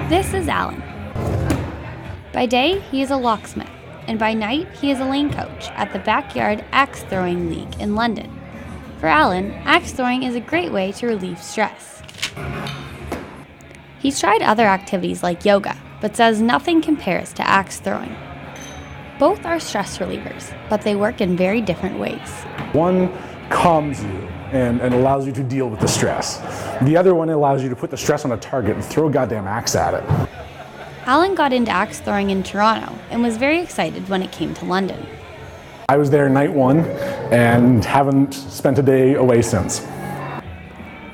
This is Alan. By day, he is a locksmith, and by night, he is a lane coach at the Backyard Axe Throwing League in London. For Alan, axe throwing is a great way to relieve stress. He's tried other activities like yoga, but says nothing compares to axe throwing. Both are stress relievers, but they work in very different ways. One calms you and allows you to deal with the stress. The other one allows you to put the stress on a target and throw a goddamn axe at it. Alan got into axe throwing in Toronto and was very excited when it came to London. I was there night one and haven't spent a day away since.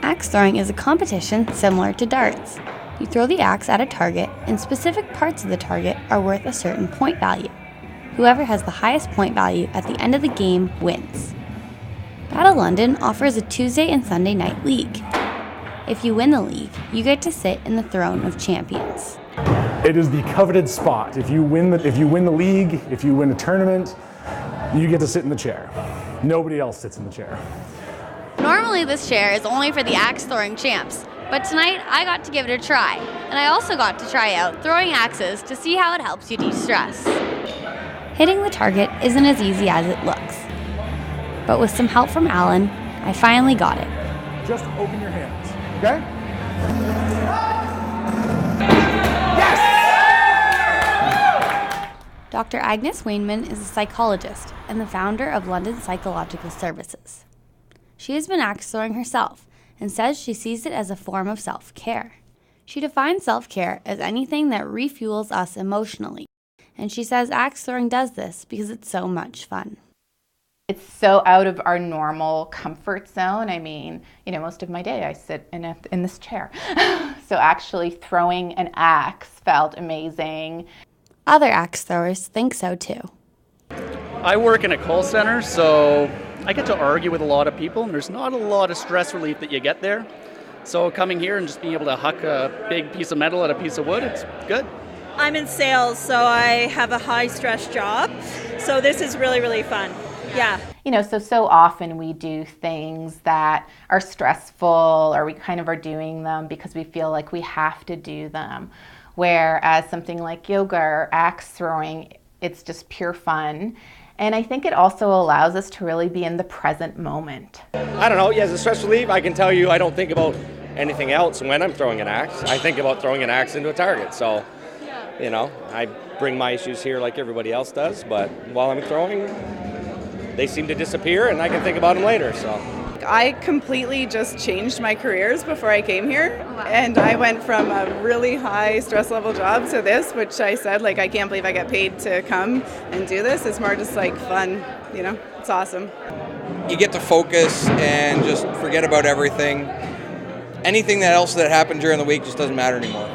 Axe throwing is a competition similar to darts. You throw the axe at a target, and specific parts of the target are worth a certain point value. Whoever has the highest point value at the end of the game wins. Battle London offers a Tuesday and Sunday night league. If you win the league, you get to sit in the throne of champions. It is the coveted spot. If you win the league, if you win a tournament, you get to sit in the chair. Nobody else sits in the chair. Normally this chair is only for the axe throwing champs, but tonight I got to give it a try, and I also got to try out throwing axes to see how it helps you de-stress. Hitting the target isn't as easy as it looks, but with some help from Alan, I finally got it. Just open your hands, okay? Dr. Agnes Wainman is a psychologist and the founder of London Psychological Services. She has been axe throwing herself and says she sees it as a form of self-care. She defines self-care as anything that refuels us emotionally, and she says axe throwing does this because it's so much fun. It's so out of our normal comfort zone. I mean, most of my day I sit in this chair. So actually throwing an axe felt amazing. Other axe throwers think so too. I work in a call center, so I get to argue with a lot of people, and there's not a lot of stress relief that you get there. So coming here and just being able to huck a big piece of metal at a piece of wood, it's good. I'm in sales, so I have a high-stress job, so this is really, really fun. Yeah. So often we do things that are stressful, or we kind of are doing them because we feel like we have to do them. Whereas something like yoga or axe throwing, it's just pure fun. And I think it also allows us to really be in the present moment. I don't know, as a stress relief, I can tell you I don't think about anything else when I'm throwing an axe. I think about throwing an axe into a target. So, I bring my issues here like everybody else does, but while I'm throwing, they seem to disappear and I can think about them later, so. I completely just changed my careers before I came here, and I went from a really high stress level job to this, which I said, I can't believe I get paid to come and do this. It's more just fun, it's awesome. You get to focus and just forget about everything. Anything else that happened during the week just doesn't matter anymore.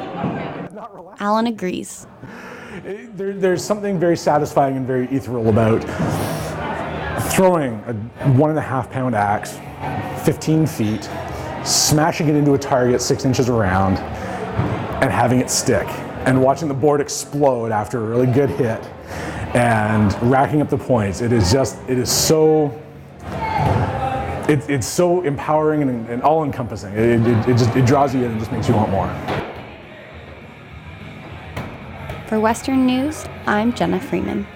Alan agrees. There's something very satisfying and very ethereal about throwing a 1.5 pound axe 15 feet, smashing it into a target 6 inches around, and having it stick, and watching the board explode after a really good hit, and racking up the points. It's so empowering and all-encompassing. It draws you in and just makes you want more. For Western News, I'm Jenna Freeman.